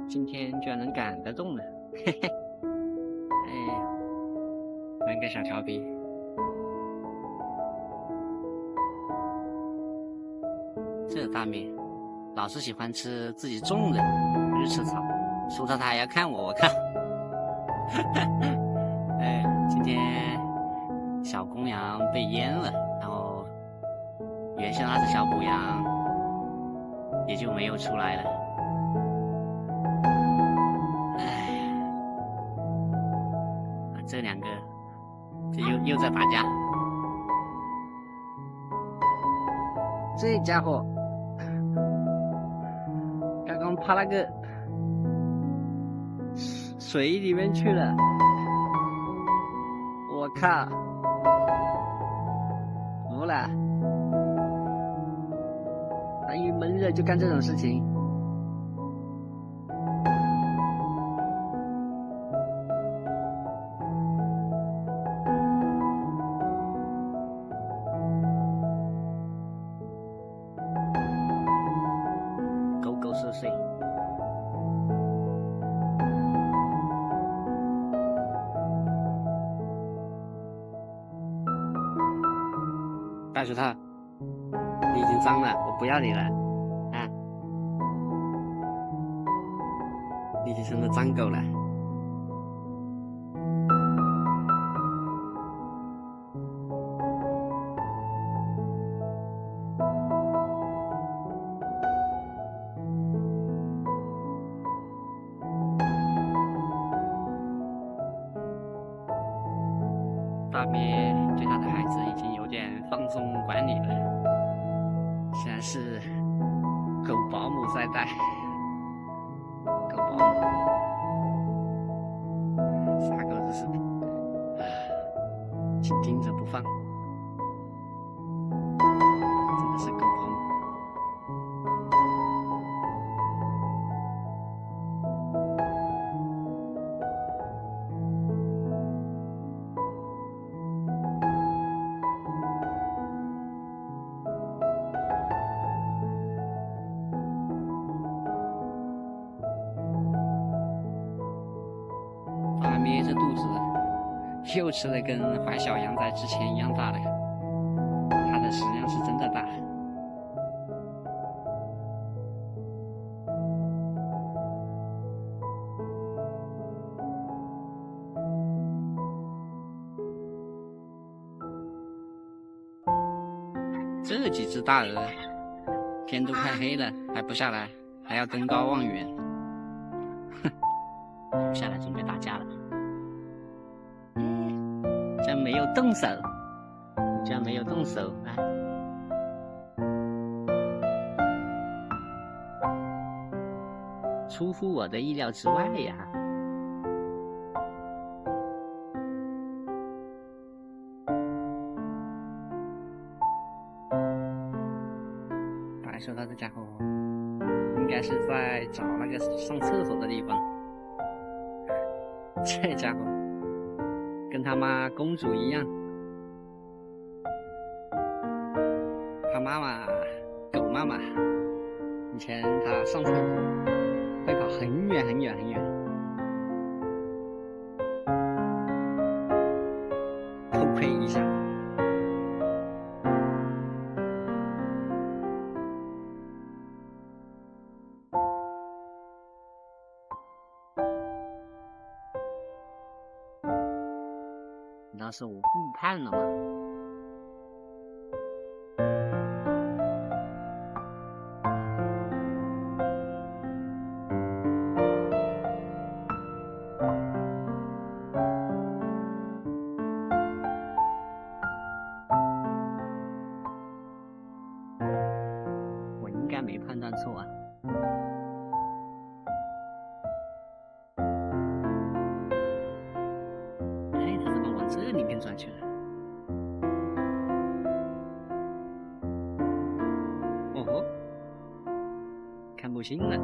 今天居然能赶得动了，嘿嘿，哎呀，玩个小调皮。这大面老是喜欢吃自己种的，不去吃草，说他还要看我，我靠！哎，今天小公羊被淹了，然后原先那只小母羊也就没有出来了。哎，这两个这又在打架，这家伙刚刚趴那个水里面去了，我靠，服了！难于闷热就干这种事情。狗狗涉水。大石头，你已经脏了，我不要你了，啊！你已经成了脏狗了。大咩对他的孩子已经有点放松管理了，现在是狗保姆在带，狗保姆，傻狗子似的，紧盯着不放，真的是狗保姆。大咩这肚子又吃的跟怀小羊崽之前一样大了，它的食量是真的大。这几只大鹅，天都快黑了还不下来，还要登高望远，哼，不下来准备打架了。居然没有动手，你居然没有动手啊！出乎我的意料之外呀！白手套这家伙应该是在找那个上厕所的地方，这家伙跟他妈公主一样，他妈妈狗妈妈以前他上厕所会跑很远很远很远，偷窥一下。难道是我误判了吗？我应该没判断错啊。这里面转去了，哦吼，看不清了，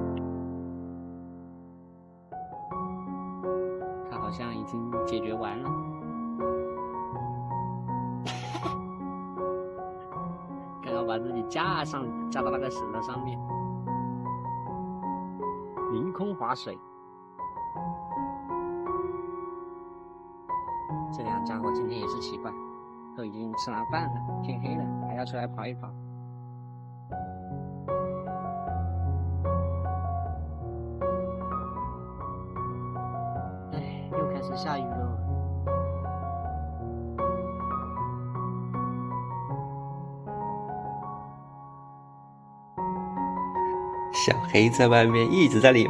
他好像已经解决完了。刚刚把自己架到那个石头上面，灵空划水。这两家伙今天也是奇怪，都已经吃完饭了，天黑了，还要出来跑一跑。哎，又开始下雨了。小黑在外面一直在里，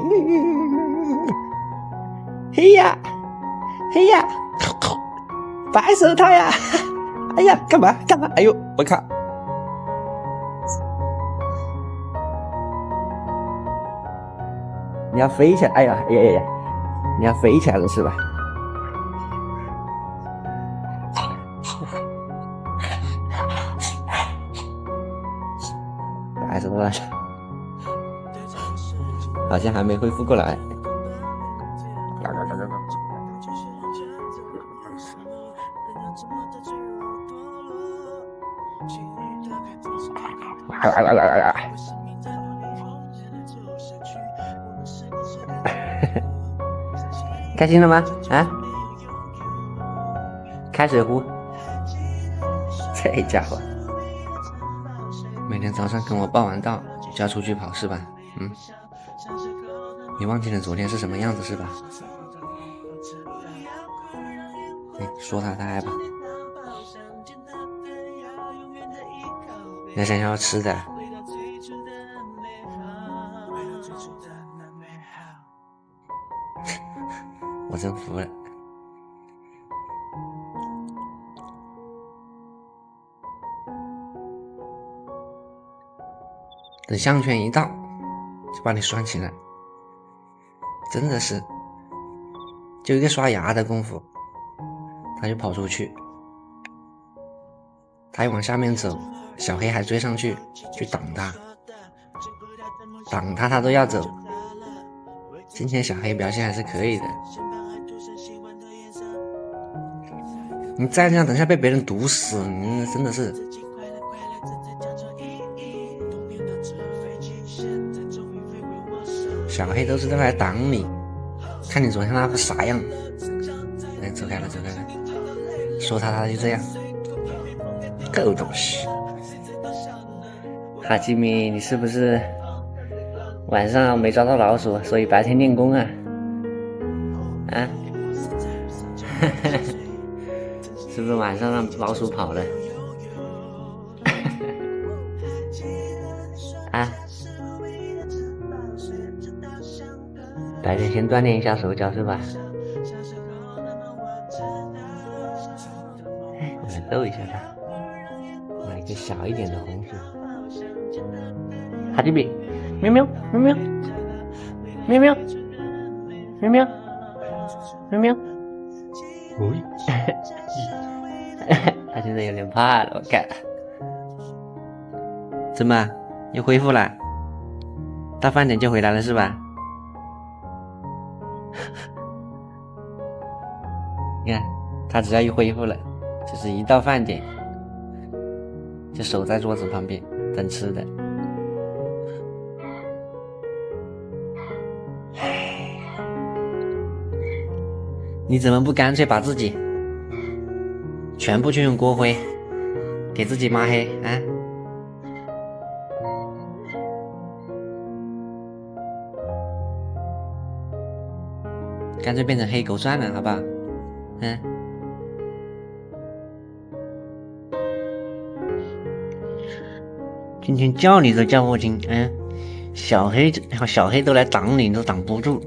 嘿呀，嘿呀，白手套呀！哎呀，干嘛干嘛？哎呦，我靠！你要飞起来！哎呀，哎呀呀！你要飞起来了是吧？白手套。好像还没恢复过来。开心了吗？啊？开水壶，这家伙每天早上跟我报完到就要出去跑是吧？嗯。你忘记了昨天是什么样子是吧？说他害怕。你想要吃的？我真服了。等项圈一到，就把你拴起来。真的是，就一个刷牙的功夫，他就跑出去。他一往下面走，小黑还追上去挡他，他都要走。今天小黑表现还是可以的。你再这样，等下被别人毒死，你真的是。小黑都是在来挡你，看你昨天那副傻样。哎，走开了，走开了。说他就这样，狗东西。哈基米，你是不是晚上没抓到老鼠，所以白天练功啊？啊？是不是晚上让老鼠跑了？啊？白天先锻炼一下手脚是吧？我来逗一下他，买一个小一点的红薯。哈基米，喵喵喵喵喵喵喵喵喵喵。他现在有点怕了，我看。怎么又恢复了？到饭点就回来了是吧？你看，他只要一恢复了，就是一到饭点，就守在桌子旁边等吃的。你怎么不干脆把自己全部就用锅灰给自己抹黑啊？干脆变成黑狗算了，好不好？今天叫你都叫不进，小黑都来挡你，都挡不住，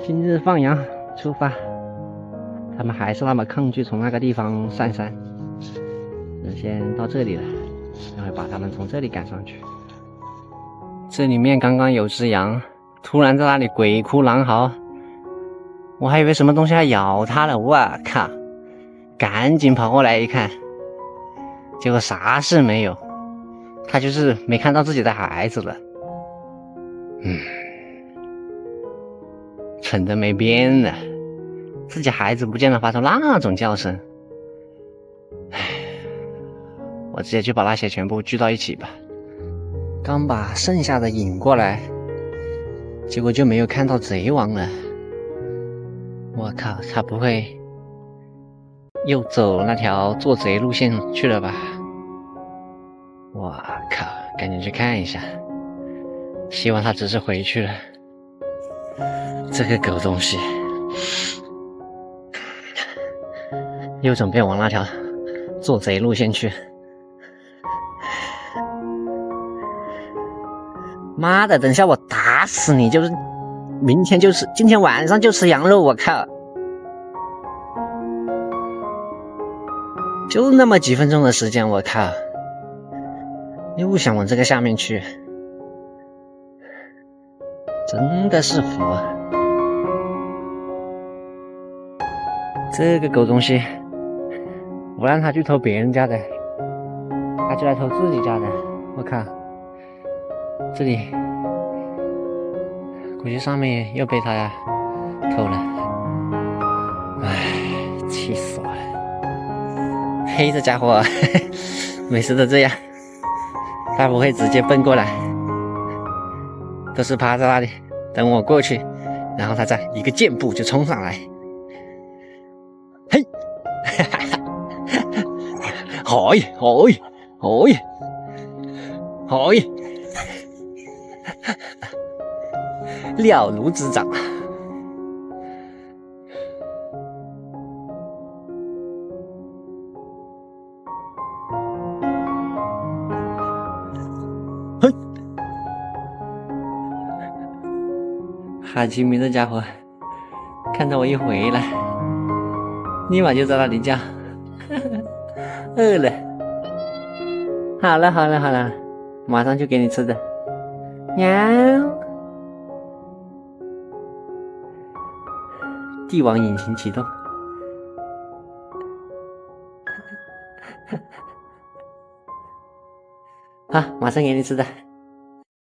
今日放羊出发，他们还是那么抗拒从那个地方上山，先到这里了，然后把他们从这里赶上去。这里面刚刚有只羊，突然在那里鬼哭狼嚎，我还以为什么东西要咬它了，我靠！赶紧跑过来一看，结果啥事没有，他就是没看到自己的孩子了。蠢得没边了，自己孩子不见得发出那种叫声。我直接就把那些全部聚到一起吧。刚把剩下的引过来，结果就没有看到贼王了。我靠，他不会又走那条做贼路线去了吧？我靠，赶紧去看一下，希望他只是回去了。这个狗东西又准备往那条做贼路线去。妈的，等下我打死你！就是明天就吃，今天晚上就吃羊肉，我靠！就那么几分钟的时间，我靠！又想往这个下面去，真的是服啊！这个狗东西，我让他去偷别人家的，他就来偷自己家的，我靠！这里估计上面又被他偷了，唉，气死我了！嘿，这家伙每次都这样，他不会直接奔过来，都是趴在那里等我过去，然后他再一个箭步就冲上来，嘿，嗨嗨嗨嗨！了如指掌。嘿，哈基米这家伙看到我一回来，立马就在那里叫，饿了。好了好了好了，马上就给你吃的。喵。帝王引擎启动。好，马上给你吃的。